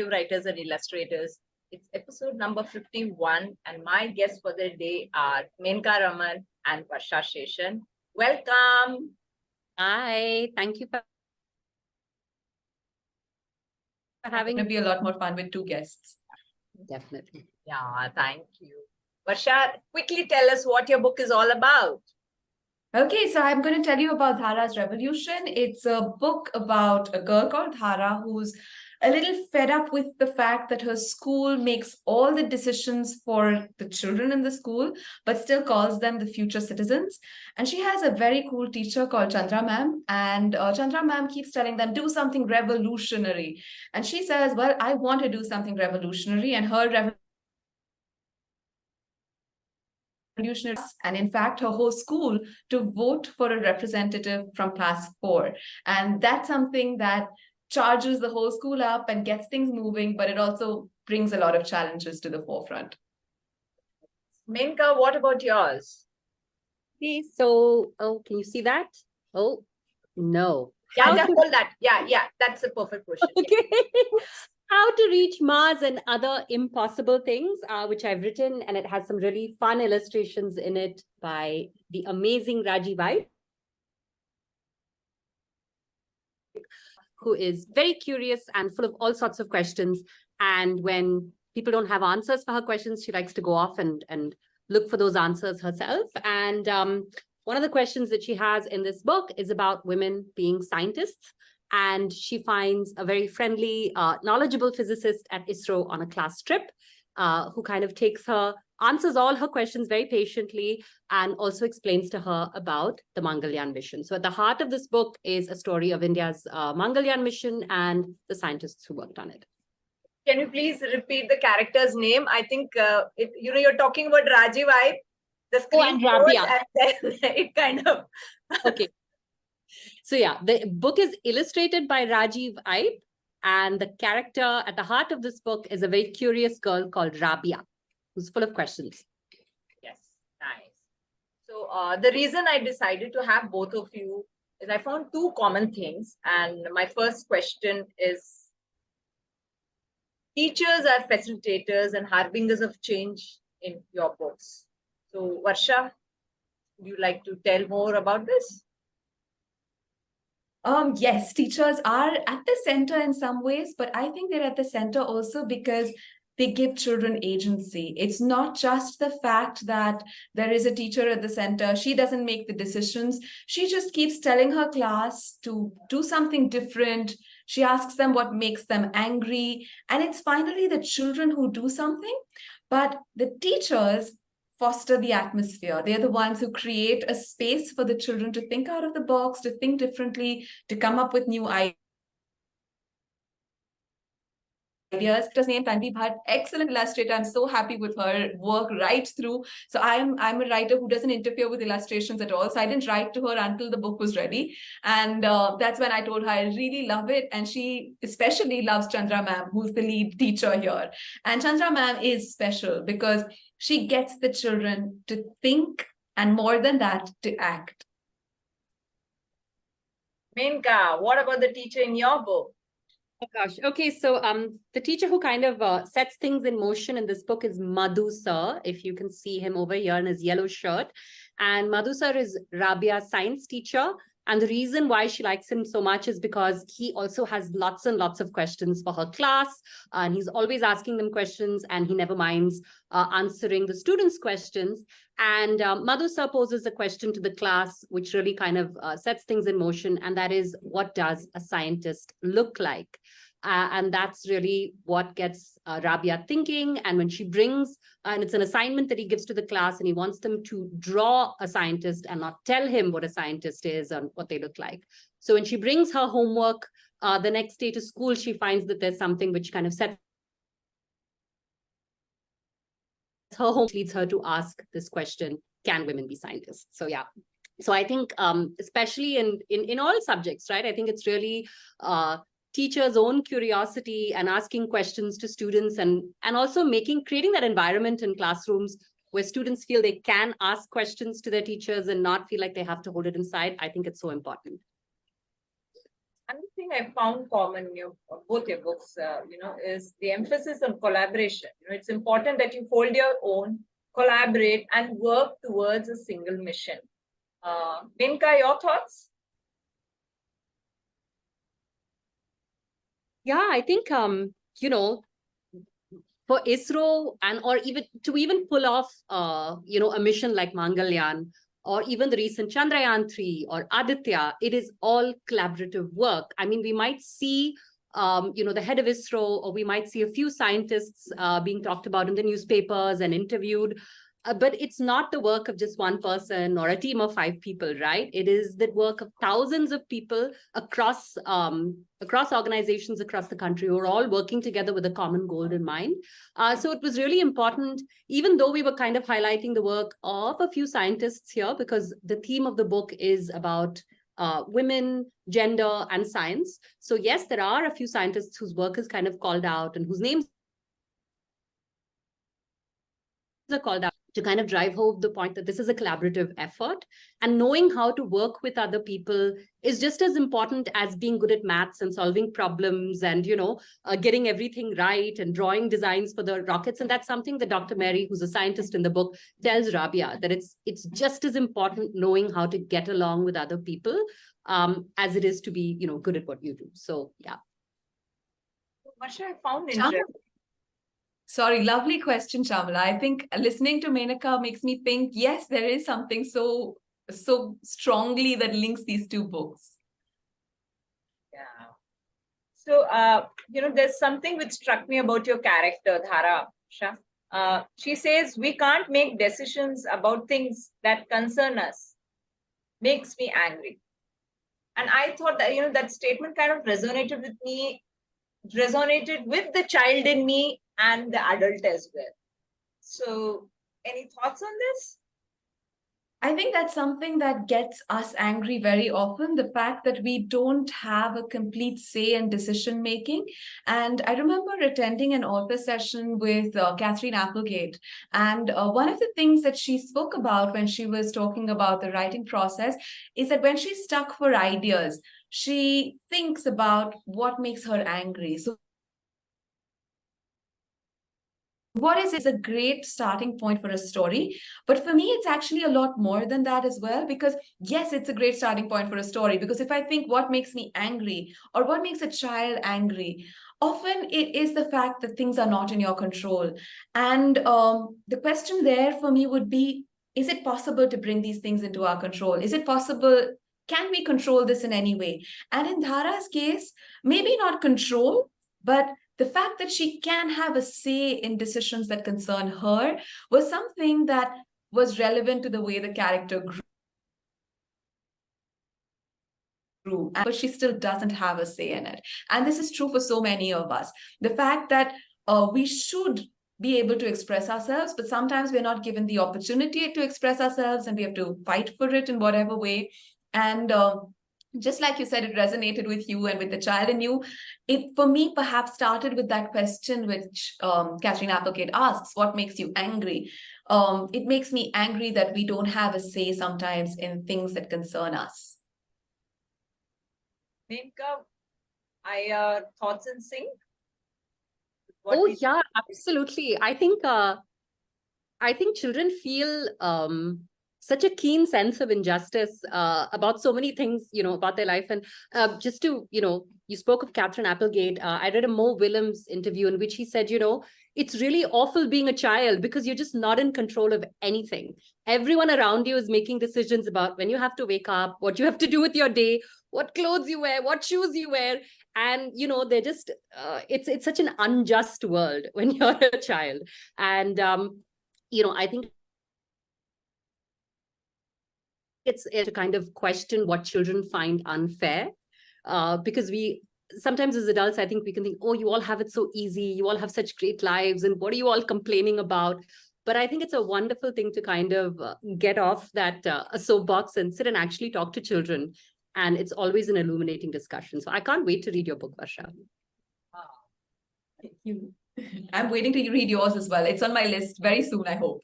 writers and illustrators. It's episode number 51, and my guests for the day are Menaka, Raman, and Varsha Seshan. Welcome. Hi, thank you for having me. It'll be a lot more fun with two guests. Definitely. Yeah, thank you. Varsha, quickly tell us what your book is all about. Okay, so I'm going to tell you about Dhara's Revolution. It's a book about a girl called Dhara who's a little fed up with the fact that her school makes all the decisions for the children in the school, but still calls them the future citizens. And she has a very cool teacher called Chandra ma'am. And Chandra ma'am keeps telling them, do something revolutionary. And she says, well, I want to do something revolutionary. And her revolutionary, and in fact her whole school, to vote for a representative from class 4. And that's something that charges the whole school up and gets things moving, but it also brings a lot of challenges to the forefront. Menaka, what about yours? Okay, so can you see that? Oh no. Yeah, hold that. Yeah, that's a perfect question. Okay. How to reach Mars and other impossible things, which I've written, and it has some really fun illustrations in it by the amazing Rajiv Vai, who is very curious and full of all sorts of questions. And when people don't have answers for her questions, she likes to go off and look for those answers herself. And one of the questions that she has in this book is about women being scientists. And she finds a very friendly, knowledgeable physicist at ISRO on a class trip, who kind of takes her, answers all her questions very patiently, and also explains to her about the Mangalyaan mission. So at the heart of this book is a story of India's Mangalyaan mission and the scientists who worked on it. Can you please repeat the character's name? I think, you're talking about Rajiv Vai, the screen and Rabia. And then it kind of... Okay. So yeah, the book is illustrated by Rajiv Vai, and the character at the heart of this book is a very curious girl called Rabia, who's full of questions. Yes, nice. So the reason I decided to have both of you is I found two common things. And my first question is, teachers are facilitators and harbingers of change in your books. So Varsha, would you like to tell more about this? Yes, teachers are at the center in some ways, but I think they're at the center also because they give children agency. It's not just the fact that there is a teacher at the center. She doesn't make the decisions. She just keeps telling her class to do something different. She asks them what makes them angry. And it's finally the children who do something, but the teachers foster the atmosphere. They're the ones who create a space for the children to think out of the box, to think differently, to come up with new ideas. Her name Tanvi Bhatt, excellent illustrator. I'm so happy with her work right through. So I'm a writer who doesn't interfere with illustrations at all. So I didn't write to her until the book was ready. And that's when I told her I really love it. And she especially loves Chandra ma'am, who's the lead teacher here. And Chandra ma'am is special because she gets the children to think, and more than that, to act. Menaka, what about the teacher in your book? Oh gosh. Okay, so the teacher who kind of sets things in motion in this book is Madhu sir, if you can see him over here in his yellow shirt. And Madhu sir is Rabia's science teacher. And the reason why she likes him so much is because he also has lots and lots of questions for her class. And he's always asking them questions, and he never minds answering the students' questions. And Madhu sir poses a question to the class, which really kind of sets things in motion. And that is, what does a scientist look like? And that's really what gets Rabia thinking. And when she brings, and it's an assignment that he gives to the class, and he wants them to draw a scientist and not tell him what a scientist is and what they look like. So when she brings her homework the next day to school, she finds that there's something which kind of sets her home, leads her to ask this question, can women be scientists? So yeah. So I think especially in all subjects, right? I think it's really teachers' own curiosity and asking questions to students, and also creating that environment in classrooms where students feel they can ask questions to their teachers and not feel like they have to hold it inside. I think it's so important. Another thing I found common in both your books, is the emphasis on collaboration. It's important that you hold your own, collaborate, and work towards a single mission. Menaka, your thoughts? Yeah, I think for ISRO and or even pull off a mission like Mangalyaan or even the recent Chandrayaan 3 or Aditya, it is all collaborative work. I mean, we might see the head of ISRO, or we might see a few scientists being talked about in the newspapers and interviewed. But it's not the work of just one person or a team of 5 people, right? It is the work of thousands of people across organizations across the country who are all working together with a common goal in mind. So it was really important, even though we were kind of highlighting the work of a few scientists here, because the theme of the book is about women, gender, and science. So yes, there are a few scientists whose work is kind of called out and whose names are called out to kind of drive home the point that this is a collaborative effort, and knowing how to work with other people is just as important as being good at maths and solving problems and getting everything right and drawing designs for the rockets. And that's something that Dr. Mary, who's a scientist in the book, tells Rabia, that it's just as important knowing how to get along with other people as it is to be good at what you do. So yeah. Varsha, I found interesting. Sorry, lovely question, Shamala. I think listening to Menaka makes me think, yes, there is something so strongly that links these two books. Yeah. So, there's something which struck me about your character, Dhara. She says, we can't make decisions about things that concern us. Makes me angry. And I thought that, that statement kind of resonated with the child in me and the adult as well. So, any thoughts on this? I think that's something that gets us angry very often, the fact that we don't have a complete say in decision making. And I remember attending an author session with Catherine Applegate. And one of the things that she spoke about when she was talking about the writing process is that when she's stuck for ideas, she thinks about what makes her angry. So what is a great starting point for a story. But for me, it's actually a lot more than that as well, because yes, it's a great starting point for a story. Because if I think what makes me angry or what makes a child angry, often it is the fact that things are not in your control. And the question there for me would be, is it possible to bring these things into our control? Is it possible? Can we control this in any way? And in Dhara's case, maybe not control, but the fact that she can have a say in decisions that concern her was something that was relevant to the way the character grew, but she still doesn't have a say in it. And this is true for so many of us. The fact that we should be able to express ourselves, but sometimes we're not given the opportunity to express ourselves and we have to fight for it in whatever way. And just like you said, it resonated with you and with the child in you. It, for me, perhaps started with that question which Catherine Applegate asks, what makes you angry? It makes me angry that we don't have a say sometimes in things that concern us. Menaka, are your thoughts in sync? Yeah, absolutely. I think children feel such a keen sense of injustice about so many things, about their life. And just to, you spoke of Catherine Applegate. I read a Mo Willems interview in which he said, it's really awful being a child because you're just not in control of anything. Everyone around you is making decisions about when you have to wake up, what you have to do with your day, what clothes you wear, what shoes you wear. And, they're just, it's such an unjust world when you're a child. And, I think it's to kind of question what children find unfair, because sometimes as adults, I think we can think, oh, you all have it so easy. You all have such great lives. And what are you all complaining about? But I think it's a wonderful thing to kind of get off that a soapbox and sit and actually talk to children. And it's always an illuminating discussion. So I can't wait to read your book, Varsha. Thank you. I'm waiting to read yours as well. It's on my list very soon, I hope.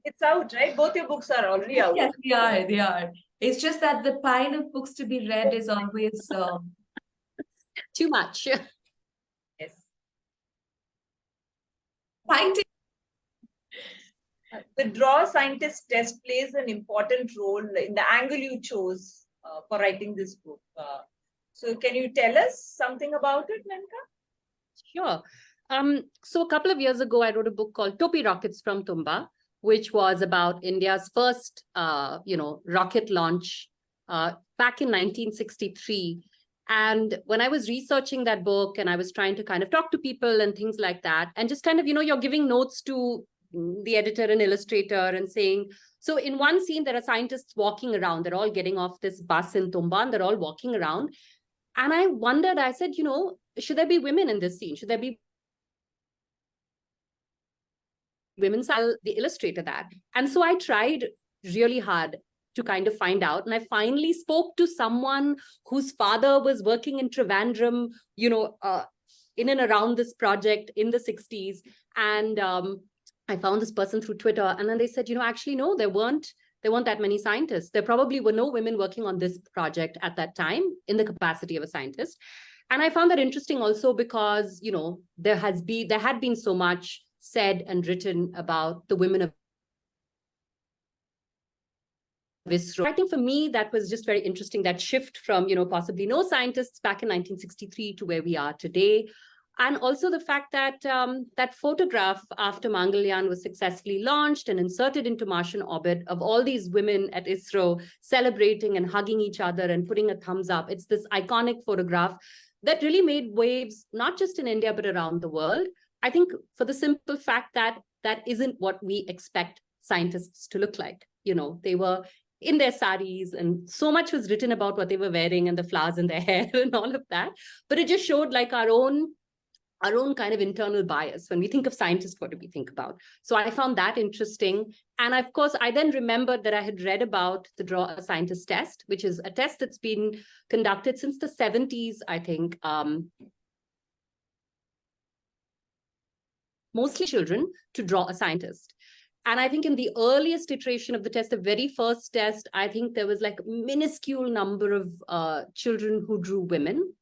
It's out, right? Both your books are already out. Yes, they are. It's just that the pile of books to be read is always Too much. Yes. fighting. The draw scientist test plays an important role in the angle you chose for writing this book. So can you tell us something about it, Menaka? Sure. So a couple of years ago, I wrote a book called Topi Rockets from Tumba, which was about India's first, rocket launch back in 1963. And when I was researching that book and I was trying to kind of talk to people and things like that, and just kind of, you're giving notes to the editor and illustrator and saying, so in one scene, there are scientists walking around. They're all getting off this bus in Tumba and they're all walking around. And I wondered, I said, should there be women in this scene? Should there be women? Tell the illustrator that. And so I tried really hard to kind of find out. And I finally spoke to someone whose father was working in Trivandrum, in and around this project in the 60s. And I found this person through Twitter. And then they said, actually, no, there weren't that many scientists. There probably were no women working on this project at that time in the capacity of a scientist. And I found that interesting also because, there had been so much said and written about the women of ISRO. I think for me, that was just very interesting, that shift from, possibly no scientists back in 1963 to where we are today. And also the fact that that photograph after Mangalyaan was successfully launched and inserted into Martian orbit of all these women at ISRO celebrating and hugging each other and putting a thumbs up. It's this iconic photograph that really made waves, not just in India, but around the world. I think for the simple fact that that isn't what we expect scientists to look like. They were in their saris and so much was written about what they were wearing and the flowers in their hair and all of that. But it just showed like our own kind of internal bias. When we think of scientists, what do we think about? So I found that interesting. And of course, I then remembered that I had read about the Draw a Scientist test, which is a test that's been conducted since the 70s, I think, mostly children, to draw a scientist. And I think in the earliest iteration of the test, the very first test, I think there was like a minuscule number of children who drew women.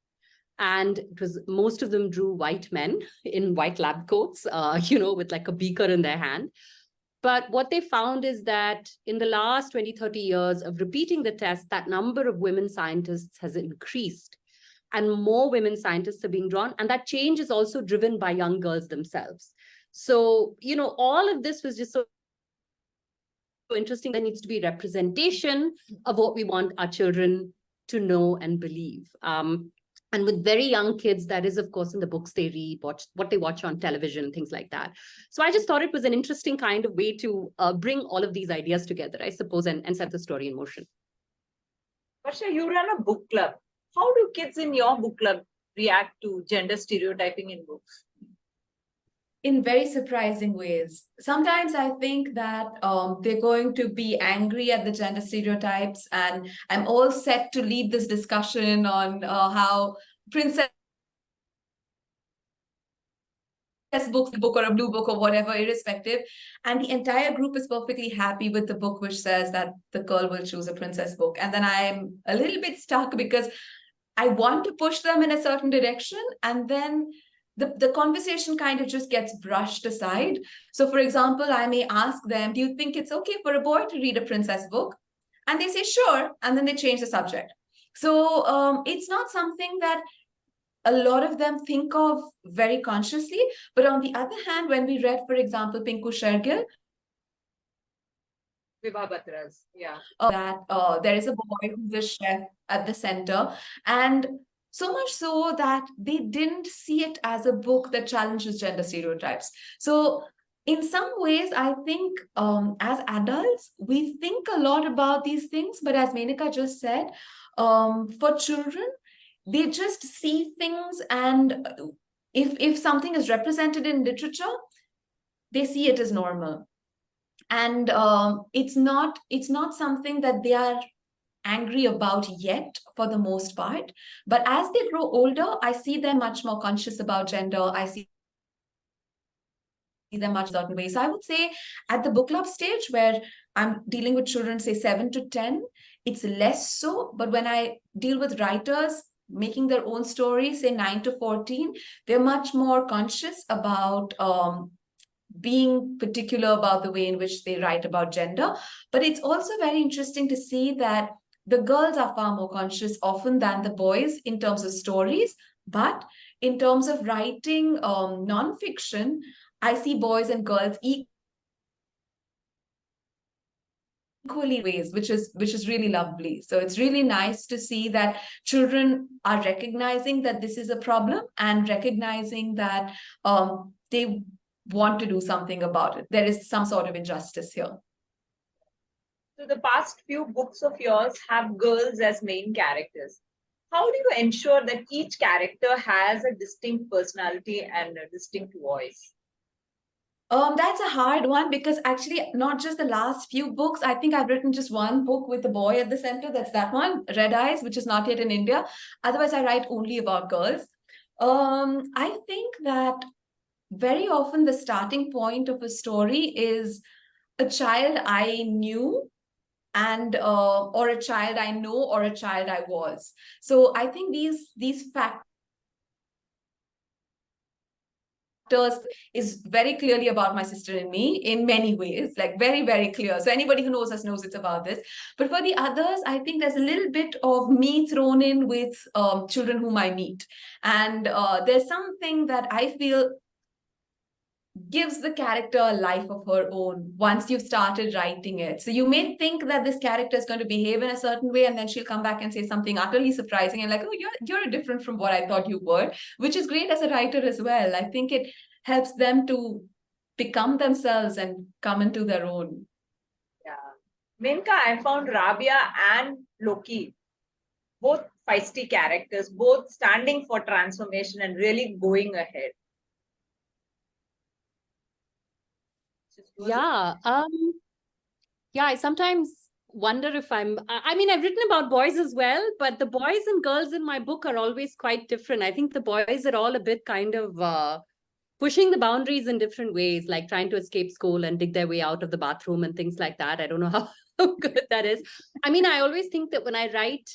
And it was, most of them drew white men in white lab coats, with like a beaker in their hand. But what they found is that in the last 20, 30 years of repeating the test, that number of women scientists has increased and more women scientists are being drawn. And that change is also driven by young girls themselves. So, all of this was just so interesting. There needs to be representation of what we want our children to know and believe. And with very young kids, that is, of course, in the books they read, what they watch on television, things like that. So I just thought it was an interesting kind of way to bring all of these ideas together, I suppose, and set the story in motion. Varsha, you run a book club. How do kids in your book club react to gender stereotyping in books? In very surprising ways. Sometimes I think that they're going to be angry at the gender stereotypes, and I'm all set to lead this discussion on how princess book or a blue book or whatever, irrespective. And the entire group is perfectly happy with the book which says that the girl will choose a princess book. And then I'm a little bit stuck because I want to push them in a certain direction, and then the conversation kind of just gets brushed aside. So for example, I may ask them, do you think it's okay for a boy to read a princess book? And they say, sure. And then they change the subject. So it's not something that a lot of them think of very consciously. But on the other hand, when we read, for example, Pinku Shergill, Vibha Batra's, yeah. That there is a boy who's a chef at the center. And so much so that they didn't see it as a book that challenges gender stereotypes. So in some ways, I think as adults, we think a lot about these things. But as Menaka just said, for children, they just see things, and if something is represented in literature, they see it as normal. And it's not something that they are angry about yet, for the most part. But as they grow older, I see them much more conscious about gender. I see them much certain ways. So I would say at the book club stage, where I'm dealing with children, say 7 to 10, it's less so. But when I deal with writers making their own stories, say 9 to 14, they're much more conscious about being particular about the way in which they write about gender. But it's also very interesting to see that the girls are far more conscious often than the boys in terms of stories. But in terms of writing nonfiction, I see boys and girls equally ways, which is really lovely. So it's really nice to see that children are recognizing that this is a problem and recognizing that they want to do something about it. There is some sort of injustice here. So the past few books of yours have girls as main characters. How do you ensure that each character has a distinct personality and a distinct voice? That's a hard one because actually not just the last few books. I think I've written just one book with the boy at the center. That's that one, Red Eyes, which is not yet in India. Otherwise, I write only about girls. I think that very often the starting point of a story is a child I knew and or a child I know or a child I was. So I think these factors is very clearly about my sister and me in many ways, like very, very clear. So anybody who knows us knows it's about this. But for the others, I think there's a little bit of me thrown in with children whom I meet. And there's something that I feel gives the character a life of her own once you've started writing it. So you may think that this character is going to behave in a certain way, and then she'll come back and say something utterly surprising and like, oh, you're different from what I thought you were, which is great as a writer as well. I think it helps them to become themselves and come into their own. Yeah. Menka, I found Rabia and Loki both feisty characters, both standing for transformation and really going ahead. Yeah. Yeah, I sometimes wonder if I mean, I've written about boys as well, but the boys and girls in my book are always quite different. I think the boys are all a bit kind of pushing the boundaries in different ways, like trying to escape school and dig their way out of the bathroom and things like that. I don't know how good that is. I mean, I always think that when I write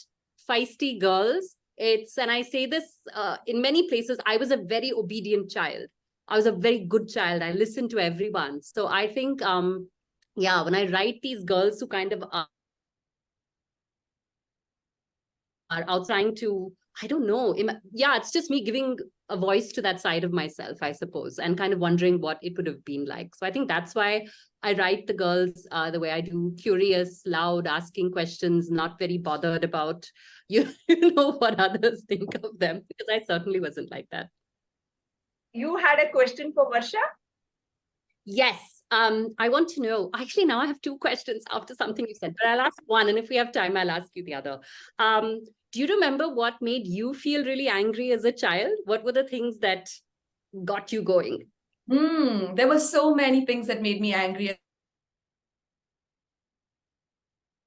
feisty girls, and I say this in many places, I was a very obedient child. I was a very good child. I listened to everyone. So I think, yeah, when I write these girls who kind of are out trying to, I don't know, yeah, it's just me giving a voice to that side of myself, I suppose, and kind of wondering what it would have been like. So I think that's why I write the girls the way I do, curious, loud, asking questions, not very bothered about, you know, what others think of them, because I certainly wasn't like that. You had a question for Varsha? Yes. I want to know, actually, now I have two questions after something you said, but I'll ask one, and if we have time, I'll ask you the other. Do you remember what made you feel really angry as a child? What were the things that got you going? There were so many things that made me angry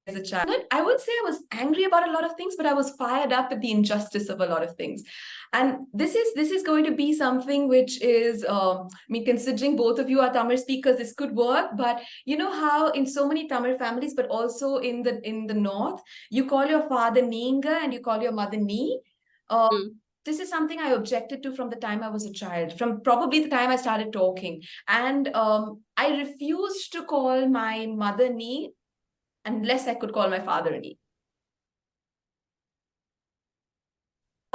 as a child. I would say I was angry about a lot of things, but I was fired up at the injustice of a lot of things. And this is going to be something which is, I mean, considering both of you are Tamil speakers, this could work. But you know how in so many Tamil families, but also in the north, you call your father Neenga and you call your mother Nee. This is something I objected to from the time I was a child, from probably the time I started talking. And I refused to call my mother Nee unless I could call my father Nee.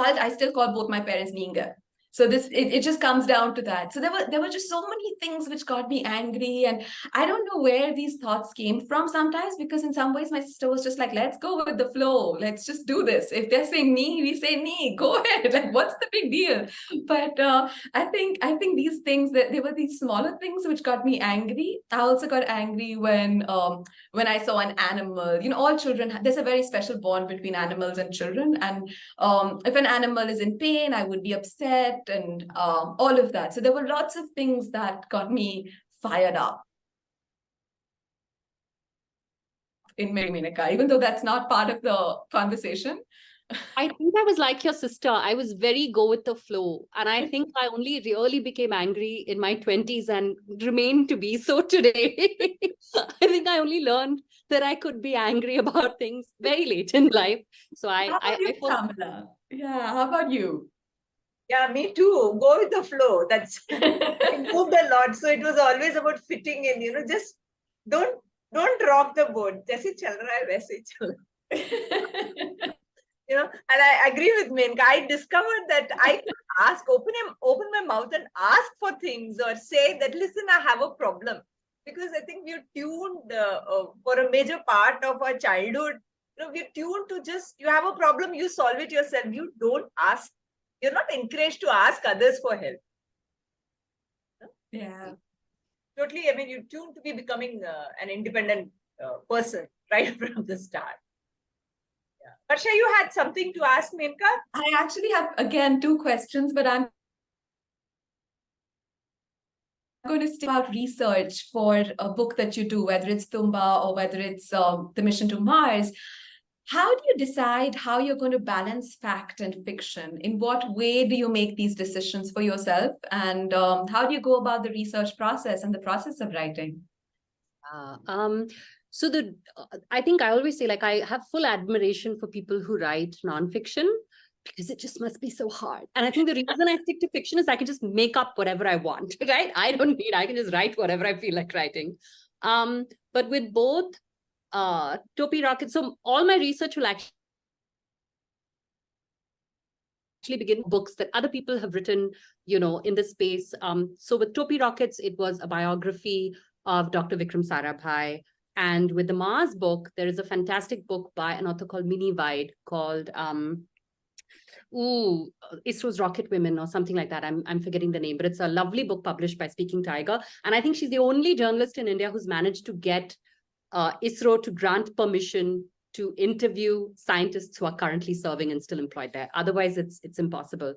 I still call both my parents Neenga. So it just comes down to that. So there were just so many things which got me angry, and I don't know where these thoughts came from sometimes, because in some ways my sister was just like, let's go with the flow, let's just do this. If they're saying knee, we say knee, go ahead. Like, what's the big deal? But I think these things, that they were these smaller things which got me angry. I also got angry when I saw an animal. You know, all children, there's a very special bond between animals and children, and if an animal is in pain, I would be upset, and all of that. So there were lots of things that got me fired up in Menaka, even though that's not part of the conversation. I think I was like your sister. I was very go with the flow. And I think I only really became angry in my 20s and remain to be so today. I think I only learned that I could be angry about things very late in life. So How about you, I Kamala? Yeah, how about you? Yeah, me too. Go with the flow. That's I moved a lot. So it was always about fitting in, just don't don't rock the boat. Jaise chal raha hai, वैसे ही चल. And I agree with Menka. I discovered that I could open my mouth and ask for things or say that, listen, I have a problem. Because I think we're tuned for a major part of our childhood. We're tuned to just, you have a problem, you solve it yourself. You don't ask. You're not encouraged to ask others for help. Yeah. Totally. I mean, you're tuned to be becoming an independent person right from the start. Yeah. Varsha, you had something to ask Menka? I actually have, again, two questions, but I'm going to stick about research for a book that you do, whether it's Tumba or whether it's the mission to Mars. How do you decide how you're going to balance fact and fiction? In what way do you make these decisions for yourself? And how do you go about the research process and the process of writing? So I think I always say, like, I have full admiration for people who write nonfiction, because it just must be so hard. And I think the reason I stick to fiction is I can just make up whatever I want, right? I can just write whatever I feel like writing. But with both Topi Rockets, so all my research will actually begin books that other people have written, in this space. So with Topi Rockets, it was a biography of Dr. Vikram Sarabhai. And with the Mars book, there is a fantastic book by an author called Minnie Wide called ISRO's Rocket Women or something like that. I'm forgetting the name, but it's a lovely book published by Speaking Tiger. And I think she's the only journalist in India who's managed to get ISRO to grant permission to interview scientists who are currently serving and still employed there. Otherwise, it's impossible.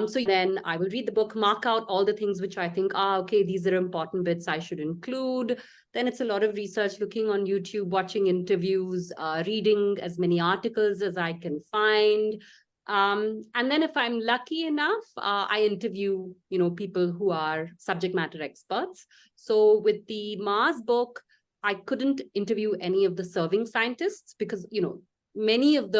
So then I will read the book, mark out all the things which I think, okay, these are important bits I should include. Then it's a lot of research, looking on YouTube, watching interviews, reading as many articles as I can find. And then if I'm lucky enough, I interview, people who are subject matter experts. So with the Mars book, I couldn't interview any of the serving scientists because, many of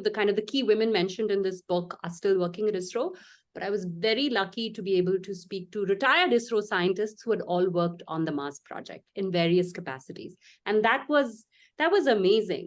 the kind of the key women mentioned in this book are still working at ISRO. But I was very lucky to be able to speak to retired ISRO scientists who had all worked on the Mars project in various capacities. And that was amazing.